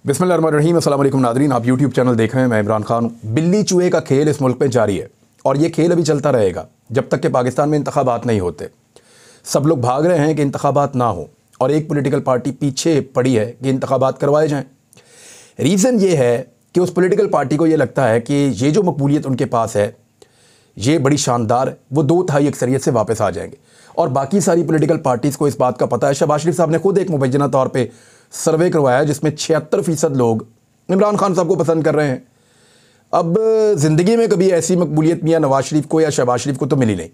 बिस्मिल्लाहिर्रहमानिर्रहीम। अस्सलाम वालेकुम नादरीन, आप यूट्यूब चैनल देख रहे हैं। मैं इमरान खान। बिल्ली चूहे का खेल इस मुल्क में जारी है और ये खेल अभी चलता रहेगा जब तक कि पाकिस्तान में इंतखाबात नहीं होते। सब लोग भाग रहे हैं कि इंतखाबात ना हो और एक पॉलिटिकल पार्टी पीछे पड़ी है कि इंतखाबात करवाए जाएँ। रीज़न ये है कि उस पॉलिटिकल पार्टी को ये लगता है कि ये जो मकबूलियत उनके पास है ये बड़ी शानदार, वो 2/3 अक्सरियत से वापस आ जाएंगे। और बाकी सारी पॉलिटिकल पार्टीज़ को इस बात का पता है। शहबाज शरीफ साहब ने खुद एक मुबैना तौर पे सर्वे करवाया जिसमें 76% लोग इमरान खान साहब को पसंद कर रहे हैं। अब ज़िंदगी में कभी ऐसी मकबूलियत मियां नवाज शरीफ को या शहबाज शरीफ को तो मिली नहीं।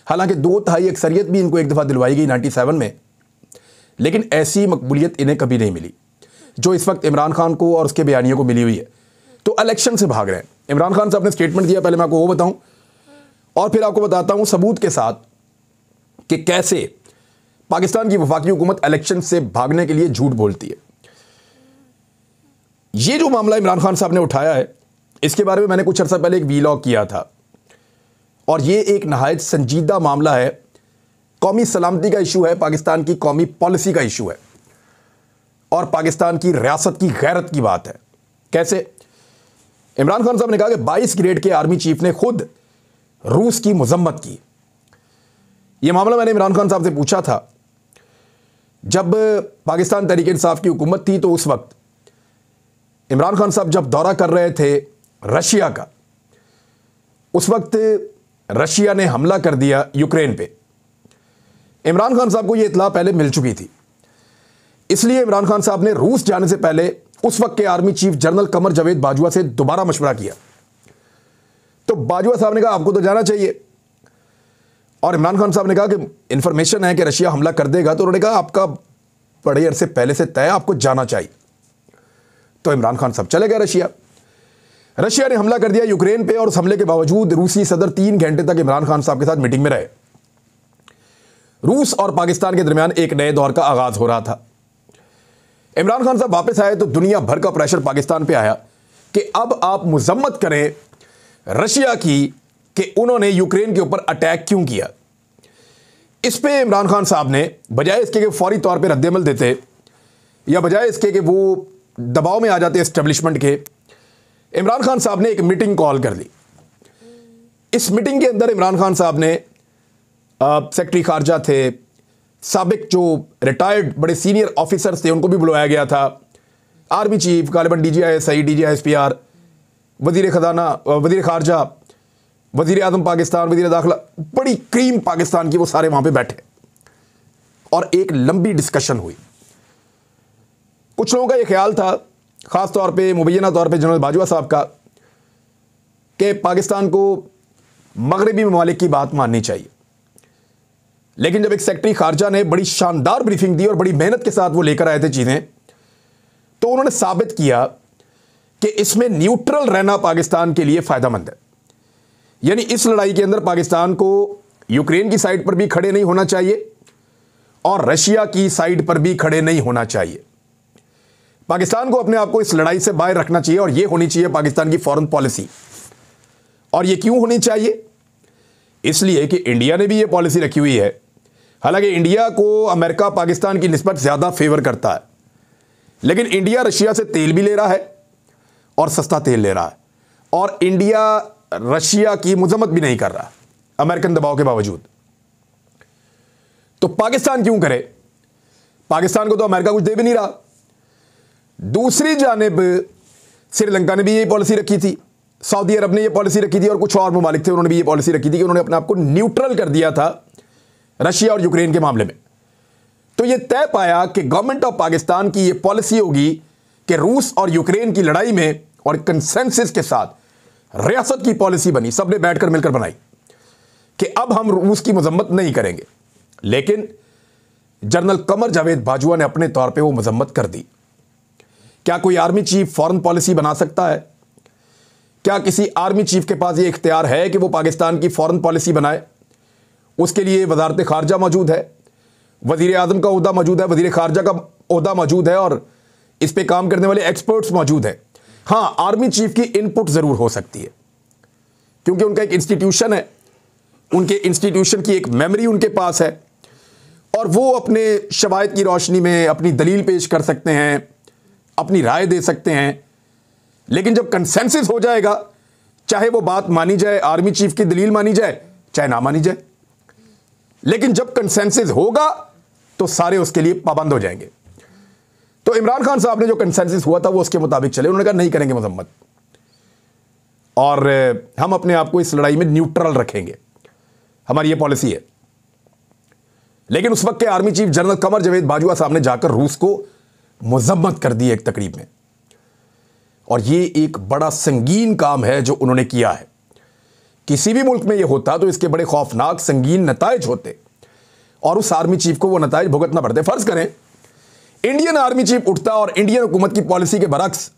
हालांकि 2/3 अक्सरियत भी इनको एक दफ़ा दिलवाई गई 97 में, लेकिन ऐसी मकबूलियत इन्हें कभी नहीं मिली जो इस वक्त इमरान खान को और उसके बयानियों को मिली हुई है। तो इलेक्शन से भाग रहे हैं। इमरान खान साहब ने स्टेटमेंट दिया, पहले मैं आपको वो बताऊं और फिर आपको बताता हूं सबूत के साथ कि कैसे पाकिस्तान की वफाकी हुकूमत इलेक्शन से भागने के लिए झूठ बोलती है। ये जो मामला इमरान खान साहब ने उठाया है, इसके बारे में मैंने कुछ अर्सा पहले एक वीलॉग किया था और ये एक नहायत संजीदा मामला है। कौमी सलामती का इशू है, पाकिस्तान की कौमी पॉलिसी का इशू है और पाकिस्तान की रियासत की गैरत की बात है। कैसे? इमरान खान साहब ने कहा कि 22 ग्रेड के आर्मी चीफ ने खुद रूस की मजम्मत की। यह मामला मैंने इमरान खान साहब से पूछा था जब पाकिस्तान तहरीक इंसाफ की हुकूमत थी। तो उस वक्त इमरान खान साहब जब दौरा कर रहे थे रशिया का, उस वक्त रशिया ने हमला कर दिया यूक्रेन पे। इमरान खान साहब को यह इतला पहले मिल चुकी थी, इसलिए इमरान खान साहब ने रूस जाने से पहले उस वक्त के army chief general Qamar Javed Bajwa से दोबारा मशवरा किया। तो बाजवा साहब ने कहा आपको तो जाना चाहिए और इमरान खान साहब ने कहा कि इंफॉर्मेशन है कि रशिया हमला कर देगा। तो उन्होंने कहा आपका बड़े अरसे पहले से तय, आपको जाना चाहिए। तो इमरान खान साहब चले गए रशिया। रशिया ने हमला कर दिया यूक्रेन पे और उस हमले के बावजूद रूसी सदर 3 घंटे तक इमरान खान साहब के साथ मीटिंग में रहे। रूस और पाकिस्तान के दरमियान एक नए दौर का आगाज हो रहा था। इमरान खान साहब वापस आए तो दुनिया भर का प्रेशर पाकिस्तान पे आया कि अब आप मजम्मत करें रशिया की कि उन्होंने यूक्रेन के ऊपर अटैक क्यों किया। इस पे इमरान खान साहब ने बजाय इसके कि फौरी तौर पे रद्दमल देते या बजाय इसके कि वो दबाव में आ जाते एस्टेब्लिशमेंट के, इमरान खान साहब ने एक मीटिंग कॉल कर ली। इस मीटिंग के अंदर इमरान खान साहब ने सेक्रेटरी खारजा थे, साबिक जो रिटायर्ड बड़े सीनियर ऑफिसर्स थे उनको भी बुलाया गया था, आर्मी चीफ, गालिबन DGISI, DGISPR, वजीर खजाना, वजीर खारजा, वजीर आजम पाकिस्तान, वजीर दाखिला, बड़ी क्रीम पाकिस्तान की, वो सारे वहां पे बैठे और एक लंबी डिस्कशन हुई। कुछ लोगों का यह ख्याल था, खास तौर पे मुबैना तौर पे जनरल बाजवा साहब का, कि पाकिस्तान को मगरबी ममालिक की बात माननी चाहिए। लेकिन जब एक सेक्रेटरी खारजा ने बड़ी शानदार ब्रीफिंग दी और बड़ी मेहनत के साथ वो लेकर आए थे चीजें, तो उन्होंने साबित किया कि इसमें न्यूट्रल रहना पाकिस्तान के लिए फायदेमंद है। यानी इस लड़ाई के अंदर पाकिस्तान को यूक्रेन की साइड पर भी खड़े नहीं होना चाहिए और रशिया की साइड पर भी खड़े नहीं होना चाहिए। पाकिस्तान को अपने आप को इस लड़ाई से बाहर रखना चाहिए और यह होनी चाहिए पाकिस्तान की फॉरेन पॉलिसी। और यह क्यों होनी चाहिए? इसलिए कि इंडिया ने भी यह पॉलिसी रखी हुई है। हालांकि इंडिया को अमेरिका पाकिस्तान की निस्बत ज्यादा फेवर करता है, लेकिन इंडिया रशिया से तेल भी ले रहा है और सस्ता तेल ले रहा है और इंडिया रशिया की मजम्मत भी नहीं कर रहा अमेरिकन दबाव के बावजूद। तो पाकिस्तान क्यों करे? पाकिस्तान को तो अमेरिका कुछ दे भी नहीं रहा। दूसरी जानिब श्रीलंका ने भी यही पॉलिसी रखी थी, सऊदी अरब ने यह पॉलिसी रखी थी और कुछ और ममालिक थे, उन्होंने भी यह पॉलिसी रखी थी कि उन्होंने अपने आप को न्यूट्रल कर दिया था रशिया और यूक्रेन के मामले में। तो यह तय पाया कि गवर्नमेंट ऑफ पाकिस्तान की यह पॉलिसी होगी कि रूस और यूक्रेन की लड़ाई में, और कंसेंसस के साथ रियासत की पॉलिसी बनी, सबने बैठकर मिलकर बनाई कि अब हम रूस की मजम्मत नहीं करेंगे। लेकिन जनरल कमर जावेद बाजवा ने अपने तौर पे वो मजम्मत कर दी। क्या कोई आर्मी चीफ फॉरेन पॉलिसी बना सकता है? क्या किसी आर्मी चीफ के पास ये इख्तियार है कि वो पाकिस्तान की फॉरेन पॉलिसी बनाए? उसके लिए वजारत खारजा मौजूद है, वजीर आजम का ओहदा मौजूद है, वजीर खारजा का ओहदा मौजूद है और इस पे काम करने वाले एक्सपर्ट्स मौजूद हैं। हाँ, आर्मी चीफ की इनपुट जरूर हो सकती है क्योंकि उनका एक इंस्टीट्यूशन है, उनके इंस्टीट्यूशन की एक मेमोरी उनके पास है और वो अपने शवायद की रोशनी में अपनी दलील पेश कर सकते हैं, अपनी राय दे सकते हैं, लेकिन जब कंसेंसस हो जाएगा, चाहे वो बात मानी जाए, आर्मी चीफ की दलील मानी जाए, चाहे ना मानी जाए, लेकिन जब कंसेंसस होगा तो सारे उसके लिए पाबंद हो जाएंगे। तो इमरान खान साहब ने जो कंसेंसस हुआ था वो उसके मुताबिक चले। उन्होंने कहा नहीं करेंगे मजम्मत, और हम अपने आप को इस लड़ाई में न्यूट्रल रखेंगे, हमारी ये पॉलिसी है। लेकिन उस वक्त के army chief general Qamar Javed Bajwa साहब ने जाकर रूस को मजम्मत कर दी एक तकरीब में, और ये एक बड़ा संगीन काम है जो उन्होंने किया है। किसी भी मुल्क में यह होता तो इसके बड़े खौफनाक संगीन नताइज होते, और उस आर्मी चीफ को वो नताइज भुगतना पड़ते। फर्ज करें इंडियन आर्मी चीफ उठता और इंडियन हुकूमत की पॉलिसी के बरक्स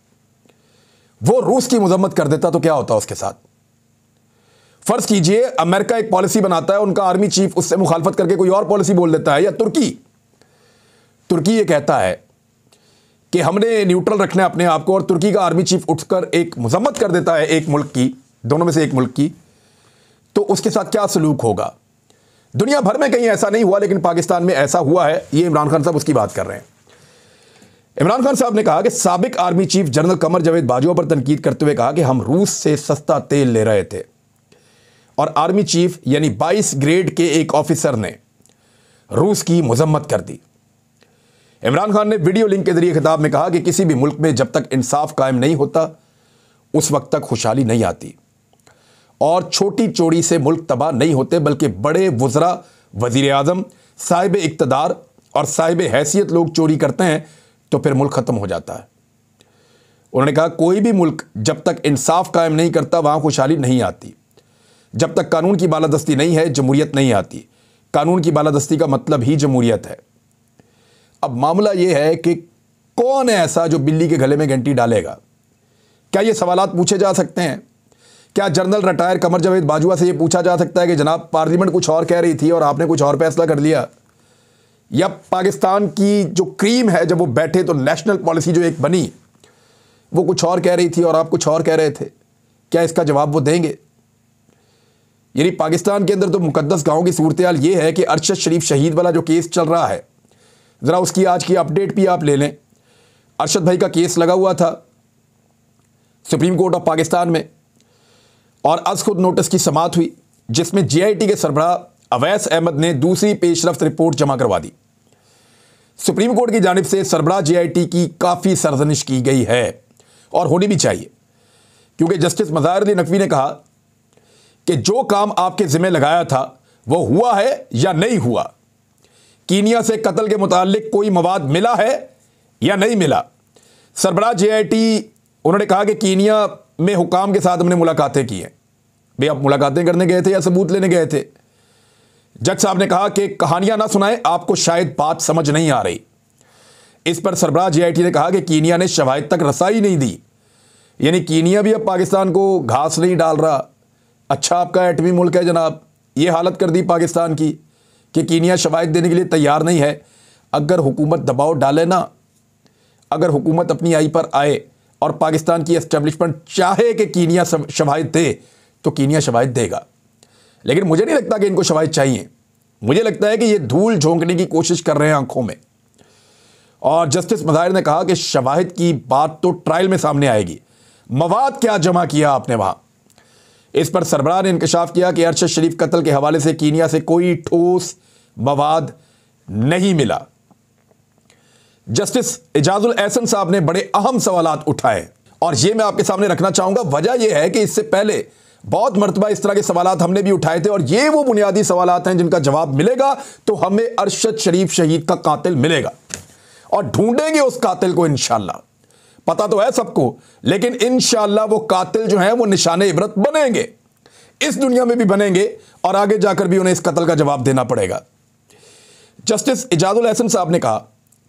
वो रूस की मजम्मत कर देता, तो क्या होता उसके साथ? फर्ज कीजिए अमेरिका एक पॉलिसी बनाता है, उनका आर्मी चीफ उससे मुखालफत करके कोई और पॉलिसी बोल देता है, या तुर्की ये कहता है कि हमने न्यूट्रल रखना है अपने आप को, और तुर्की का आर्मी चीफ उठकर एक मजम्मत कर देता है एक मुल्क की, दोनों में से एक मुल्क की, तो उसके साथ क्या सलूक होगा? दुनिया भर में कहीं ऐसा नहीं हुआ, लेकिन पाकिस्तान में ऐसा हुआ है। ये इमरान खान साहब उसकी बात कर रहे हैं। इमरान खान साहब ने कहा कि साबिक army chief general Qamar Javed Bajwa पर तनकीद करते हुए कहा कि हम रूस से सस्ता तेल ले रहे थे, और आर्मी चीफ यानी 22 ग्रेड के एक ऑफिसर ने रूस की मजम्मत कर दी। इमरान खान ने वीडियो लिंक के जरिए खिताब में कहा कि किसी भी मुल्क में जब तक इंसाफ कायम नहीं होता उस वक्त तक खुशहाली नहीं आती, और छोटी चोरी से मुल्क तबाह नहीं होते, बल्कि बड़े वज़रा, वज़ीर आज़म, साहिब इक़्तिदार और साहिब हैसियत लोग चोरी करते हैं तो फिर मुल्क ख़त्म हो जाता है। उन्होंने कहा कोई भी मुल्क जब तक इंसाफ कायम नहीं करता वहाँ खुशहाली नहीं आती। जब तक कानून की बालादस्ती नहीं है जमहूरियत नहीं आती। कानून की बालादस्ती का मतलब ही जमहूरियत है। अब मामला यह है कि कौन है ऐसा जो बिल्ली के गले में घंटी डालेगा? क्या ये सवालात पूछे जा सकते हैं? क्या जनरल रिटायर कमर जावेद बाजवा से ये पूछा जा सकता है कि जनाब पार्लियामेंट कुछ और कह रही थी और आपने कुछ और फैसला कर लिया? या पाकिस्तान की जो क्रीम है जब वो बैठे तो नेशनल पॉलिसी जो एक बनी वो कुछ और कह रही थी और आप कुछ और कह रहे थे? क्या इसका जवाब वो देंगे? यानी पाकिस्तान के अंदर तो मुकद्दस गांव की सूरत हाल ये है कि अरशद शरीफ शहीद वाला जो केस चल रहा है, ज़रा उसकी आज की अपडेट भी आप ले लें। अरशद भाई का केस लगा हुआ था सुप्रीम कोर्ट ऑफ पाकिस्तान में, और आज खुद नोटिस की समाअत हुई जिसमें जीआईटी के सरबराह अवैस अहमद ने दूसरी पेशरफ्त रिपोर्ट जमा करवा दी। सुप्रीम कोर्ट की जानिब से सरबराह जीआईटी की काफ़ी सरजनिश की गई है, और होनी भी चाहिए, क्योंकि जस्टिस मज़ाहिर अली नकवी ने कहा कि जो काम आपके ज़िम्मे लगाया था वो हुआ है या नहीं हुआ। कीनिया से कत्ल के मुतालिक कोई मवाद मिला है या नहीं मिला। सरबराह जीआईटी उन्होंने कहा कि कीनिया में हुकाम के साथ हमने मुलाकातें की हैं। भाई आप मुलाकातें करने गए थे या सबूत लेने गए थे? जज साहब ने कहा कि कहानियां ना सुनाएं, आपको शायद बात समझ नहीं आ रही। इस पर सरबराह जीआईटी ने कहा कि कीनिया ने शवाहिद तक रसाई नहीं दी, यानी कीनिया भी अब पाकिस्तान को घास नहीं डाल रहा। अच्छा आपका एटमी मुल्क है जनाब, ये हालत कर दी पाकिस्तान की कि कीनिया शवाहिद देने के लिए तैयार नहीं है। अगर हुकूमत दबाव डाले ना, अगर हुकूमत अपनी आई पर आए और पाकिस्तान की एस्टेब्लिशमेंट चाहे कि कीनिया शवाहिद दे तो कीनिया शवाहिद देगा। लेकिन मुझे नहीं लगता कि इनको शवाहिद चाहिए। मुझे लगता है कि ये धूल झोंकने की कोशिश कर रहे हैं आंखों में। और जस्टिस मज़ाहिर ने कहा कि शवाहिद की बात तो ट्रायल में सामने आएगी, मवाद क्या जमा किया आपने वहां। इस पर सरबराह ने इंकशाफ किया कि अरशद शरीफ कत्ल के हवाले से कीनिया से कोई ठोस मवाद नहीं मिला। जस्टिस इजाजुल एहसन साहब ने बड़े अहम सवालात उठाए, और ये मैं आपके सामने रखना चाहूंगा। वजह यह है कि इससे पहले बहुत मरतबा इस तरह के सवालात हमने भी उठाए थे, और ये वो बुनियादी सवालात हैं जिनका जवाब मिलेगा तो हमें अरशद शरीफ शहीद का कातिल मिलेगा, और ढूंढेंगे उस कातिल को इंशाअल्लाह। पता तो है सबको, लेकिन इंशाअल्लाह वो कातिल जो है वो निशाने इबरत बनेंगे, इस दुनिया में भी बनेंगे, और आगे जाकर भी उन्हें इस कत्ल का जवाब देना पड़ेगा। जस्टिस इजाजुल एहसन साहब ने कहा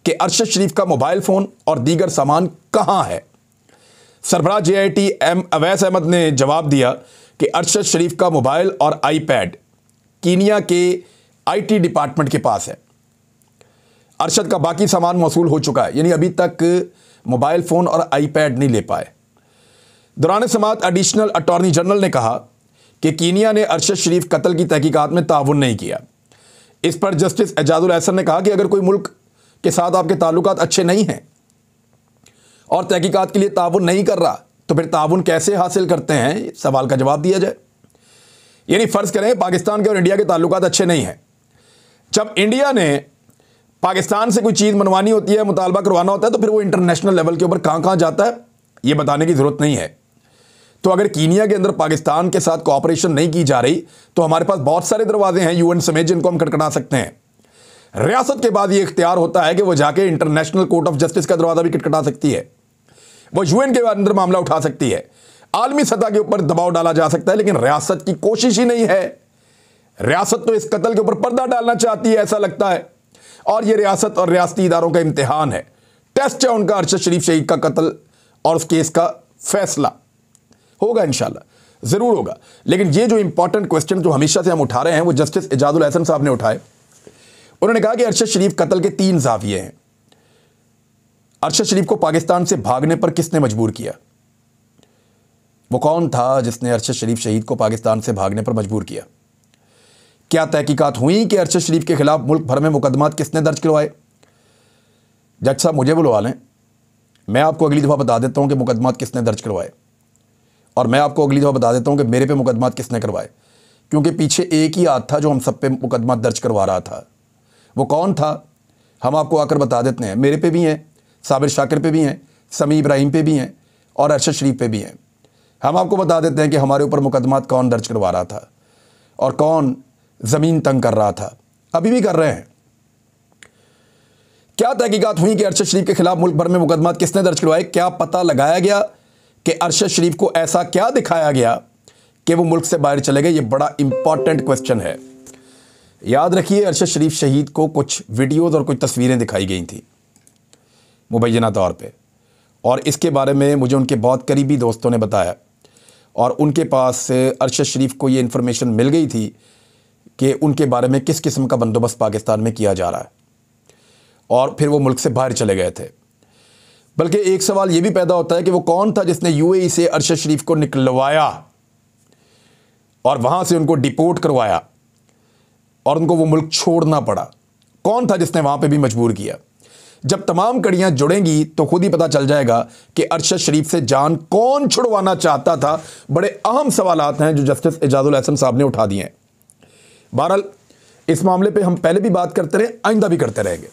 कि अरशद शरीफ का मोबाइल फोन और दीगर सामान कहां है। सरबराह जीआईटी अवैस अहमद ने जवाब दिया कि अरशद शरीफ का मोबाइल और आईपैड कीनिया के आईटी डिपार्टमेंट के पास है। अरशद का बाकी सामान मौसूल हो चुका है, यानी अभी तक मोबाइल फ़ोन और आईपैड नहीं ले पाए। दौरान समाअत एडिशनल अटॉर्नी जनरल ने कहा कि कीनिया ने अरशद शरीफ कत्ल की तहकीकात में ताउन नहीं किया। इस पर जस्टिस एजाजुल एहसन ने कहा कि अगर कोई मुल्क के साथ आपके ताल्लुकात अच्छे नहीं हैं और तहकीकात के लिए ताउन नहीं कर रहा, तो फिर ताउन कैसे हासिल करते हैं, सवाल का जवाब दिया जाए। यानी फ़र्ज़ करें पाकिस्तान के और इंडिया के ताल्लुकात अच्छे नहीं हैं, जब इंडिया ने पाकिस्तान से कोई चीज़ मनवानी होती है, मुतालबा करवाना होता है, तो फिर वो इंटरनेशनल लेवल के ऊपर कहाँ कहाँ जाता है ये बताने की ज़रूरत नहीं है। तो अगर कीनिया के अंदर पाकिस्तान के साथ कोऑपरेशन नहीं की जा रही, तो हमारे पास बहुत सारे दरवाजे हैं यूएन समेत जिनको हम खटखटा सकते हैं। रियासत के बाद ये इख्तियार होता है कि वो जाके इंटरनेशनल कोर्ट ऑफ जस्टिस का दरवाजा भी खटखटा सकती है, वो यूएन के अंदर मामला उठा सकती है, आलमी सतह के ऊपर दबाव डाला जा सकता है। लेकिन रियासत की कोशिश ही नहीं है। रियासत तो इस कत्ल के ऊपर पर्दा डालना चाहती है, ऐसा लगता है। और ये रियासत और रियासती इदारों का इम्तिहान है, टेस्ट है उनका। अरशद शरीफ शहीद का कत्ल और उस केस का फैसला होगा, इंशाल्लाह ज़रूर होगा। लेकिन ये जो इंपॉर्टेंट क्वेश्चन जो हमेशा से हम उठा रहे हैं, वो जस्टिस एजाजुल एहसन साहब ने उठाए। उन्होंने कहा कि अरशद शरीफ कत्ल के 3 ज़ाविये हैं। अरशद शरीफ को पाकिस्तान से भागने पर किसने मजबूर किया? वो कौन था जिसने अरशद शरीफ शहीद को पाकिस्तान से भागने पर मजबूर किया? क्या तहकीकात हुई कि अरशद शरीफ के खिलाफ मुल्क भर में मुकदमात किसने दर्ज करवाए? जज साहब मुझे बुलवा लें, मैं आपको अगली दफ़ा बता देता हूं कि मुकदमात किसने दर्ज करवाए, और मैं आपको अगली दफ़ा बता देता हूं कि मेरे पे मुकदमात किसने करवाए, क्योंकि पीछे एक ही हाथ था जो हम सब पे मुकदमात दर्ज करवा रहा था। वो कौन था हम आपको आकर बता देते हैं। मेरे पे भी हैं, साबिर शाकिर पे भी हैं, समी इब्राहिम पे भी हैं, और अरशद शरीफ पे भी हैं। हम आपको बता देते हैं कि हमारे ऊपर मुकदमात कौन दर्ज करवा रहा था और कौन ज़मीन तंग कर रहा था, अभी भी कर रहे हैं। क्या तहकीकात हुई कि अरशद शरीफ के खिलाफ मुल्क भर में मुकदमात किसने दर्ज करवाए? क्या पता लगाया गया कि अरशद शरीफ को ऐसा क्या दिखाया गया कि वो मुल्क से बाहर चले गए? ये बड़ा इंपॉर्टेंट क्वेश्चन है। याद रखिए, अरशद शरीफ शहीद को कुछ वीडियोज़ और कुछ तस्वीरें दिखाई गई थी मुबैना तौर पे, और इसके बारे में मुझे उनके बहुत करीबी दोस्तों ने बताया, और उनके पास अरशद शरीफ को ये इन्फॉर्मेशन मिल गई थी कि उनके बारे में किस किस्म का बंदोबस्त पाकिस्तान में किया जा रहा है, और फिर वो मुल्क से बाहर चले गए थे। बल्कि एक सवाल ये भी पैदा होता है कि वो कौन था जिसने यूएई से अरशद शरीफ को निकलवाया और वहाँ से उनको डिपोर्ट करवाया और उनको वो मुल्क छोड़ना पड़ा? कौन था जिसने वहाँ पे भी मजबूर किया? जब तमाम कड़ियाँ जुड़ेंगी तो खुद ही पता चल जाएगा कि अरशद शरीफ से जान कौन छुड़वाना चाहता था। बड़े अहम सवालात हैं जो जस्टिस एजाजुल एहसन साहब ने उठा दिए हैं। बहरहाल इस मामले पे हम पहले भी बात करते रहे, आइंदा भी करते रहेंगे।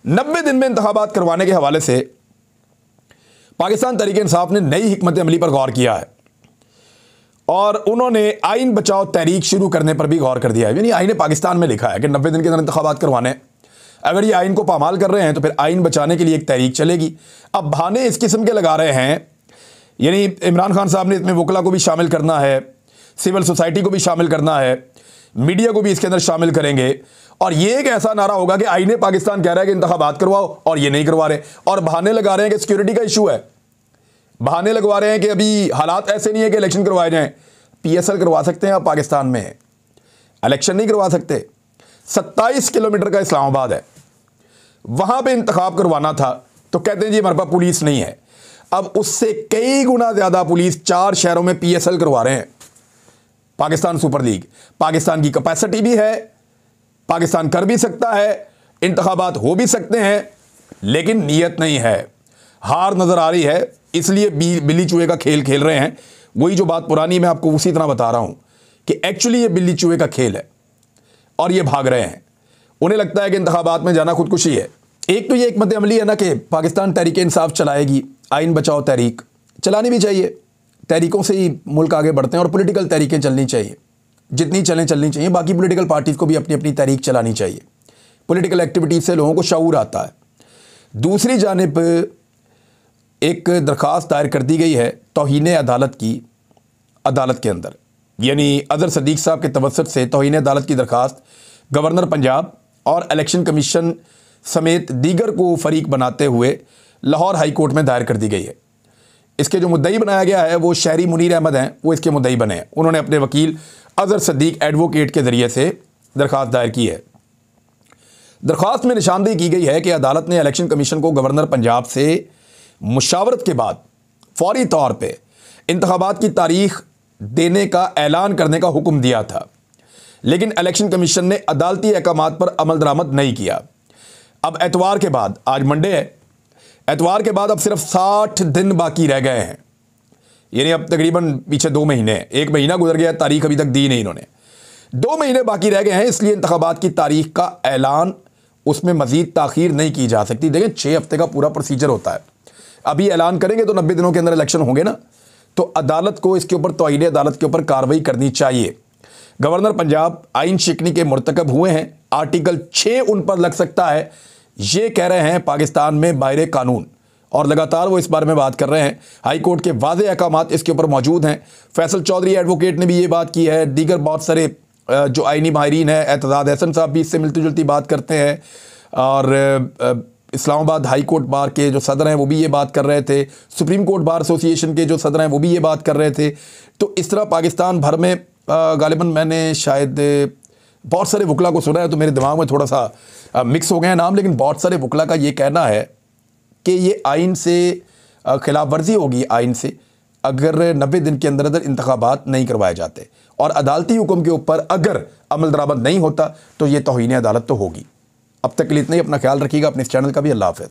90 दिन में इंतखाबात करवाने के हवाले से पाकिस्तान तहरीक इंसाफ ने नई हिकमत अमली पर गौर किया है, और उन्होंने आइन बचाओ तहरीक शुरू करने पर भी गौर कर दिया है। यानी आइन पाकिस्तान में लिखा है कि 90 दिन के अंदर इंतखाबात करवाने। अगर ये आइन को पामाल कर रहे हैं तो फिर आइन बचाने के लिए एक तहरीक चलेगी। अब बहाने इस किस्म के लगा रहे हैं, यानी इमरान खान साहब ने इसमें वकला को भी शामिल करना है, सिविल सोसाइटी को भी शामिल करना है, मीडिया को भी इसके अंदर शामिल करेंगे, और ये एक ऐसा नारा होगा कि आईने पाकिस्तान कह रहा है कि इंतखाबात करवाओ और ये नहीं करवा रहे, और बहाने लगा रहे हैं कि सिक्योरिटी का इशू है, बहाने लगवा रहे हैं कि अभी हालात ऐसे नहीं है कि इलेक्शन करवाए जाएं। पीएसएल करवा सकते हैं, आप पाकिस्तान में हैं, इलेक्शन नहीं करवा सकते। 27 किलोमीटर का इस्लामाबाद है, वहां पे इंतखाब करवाना था तो कहते हैं जी हमारे पास पुलिस नहीं है। अब उससे कई गुना ज्यादा पुलिस 4 शहरों में पीएसएल करवा रहे हैं। पाकिस्तान सुपर लीग, पाकिस्तान की कैपेसिटी भी है, पाकिस्तान कर भी सकता है, इंतखाबात हो भी सकते हैं, लेकिन नीयत नहीं है, हार नजर आ रही है, इसलिए बिल्ली चूहे का खेल खेल रहे हैं। वही जो बात पुरानी मैं आपको उसी तरह बता रहा हूं कि एक्चुअली ये बिल्ली चूहे का खेल है और ये भाग रहे हैं। उन्हें लगता है कि इंतखाबात में जाना खुदकुशी है। एक तो ये हिकमत अमली है ना कि पाकिस्तान तहरीक इंसाफ चलाएगी, आइन बचाओ तहरीक चलानी भी चाहिए, तहरीकों से ही मुल्क आगे बढ़ते हैं, और पॉलिटिकल तहरीकें चलनी चाहिए, जितनी चलनी चाहिए। बाकी पॉलिटिकल पार्टीज़ को भी अपनी अपनी तहरीक चलानी चाहिए, पॉलिटिकल एक्टिविटीज से लोगों को शऊर आता है। दूसरी जानिब एक दरख्वास्त दायर कर दी गई है तौहीन अदालत की, अदालत के अंदर, यानी अजहर सदीक साहब के तवस्सुत से तौहीन अदालत की दरख्वास्त गवर्नर पंजाब और इलेक्शन कमीशन समेत दीगर को फरीक बनाते हुए लाहौर हाई कोर्ट में दायर कर दी गई है। इसके जो मुद्दई बनाया गया है वो शहरी मुनीर अहमद हैं, वो इसके मुद्दई बने हैं। उन्होंने अपने वकील अजहर सदीक एडवोकेट के ज़रिए से दरख्वास्त दायर की है। दरख्वास्त में निशानदेही की गई है कि अदालत ने इलेक्शन कमीशन को गवर्नर पंजाब से मुशावरत के बाद फौरी तौर पर इंतखाबात की तारीख देने का ऐलान करने का हुक्म दिया था, लेकिन इलेक्शन कमीशन ने अदालती अहकामात पर अमल दरामद नहीं किया। अब एतवार के बाद, आज मंडे है, एतवार के बाद अब सिर्फ 60 दिन बाकी रह गए हैं, यानी अब तकरीबन पीछे 2 महीने, 1 महीना गुजर गया, तारीख अभी तक दी नहीं इन्होंने। 2 महीने बाकी रह गए हैं, इसलिए इंतखाबात की तारीख का ऐलान, उसमें मजीद ताखीर नहीं की जा सकती। देखें 6 हफ्ते का पूरा प्रोसीजर होता है, अभी ऐलान करेंगे तो 90 दिनों के अंदर इलेक्शन होंगे ना, तो अदालत को इसके ऊपर, तौहीन अदालत के ऊपर कार्रवाई करनी चाहिए। गवर्नर पंजाब आइन शिकनी के मुर्तकब हुए हैं, आर्टिकल 6 उन पर लग सकता है, ये कह रहे हैं पाकिस्तान में बाहरे कानून, और लगातार वो इस बारे में बात कर रहे हैं। हाई कोर्ट के वाज़े अहकामात इसके ऊपर मौजूद हैं। फैसल चौधरी एडवोकेट ने भी ये बात की है, दीगर बहुत सारे जो आइनी माहिरीन हैं, एतजाद हसन साहब भी इससे मिलती जुलती बात करते हैं, और इस्लामाबाद हाई कोर्ट बार के जो सदर हैं वो भी ये बात कर रहे थे, सुप्रीम कोर्ट बार एसोसिएशन के जो सदर हैं वो भी ये बात कर रहे थे। तो इस तरह पाकिस्तान भर में गालिबन मैंने शायद बहुत सारे वकला को सुना है, तो मेरे दिमाग में थोड़ा सा मिक्स हो गए हैं नाम, लेकिन बहुत सारे वकला का ये कहना है कि ये आइन से खिलाफ वर्जी होगी, आइन से, अगर 90 दिन के अंदर अंदर इंतखाबात नहीं करवाए जाते, और अदालती हुक्म के ऊपर अगर अमल दरामद नहीं होता तो ये तौहीन अदालत तो होगी। अब तक के लिए इतना ही, अपना ख्याल रखिएगा, अपने इस चैनल का भी। अल्लाह हाफ़िज़।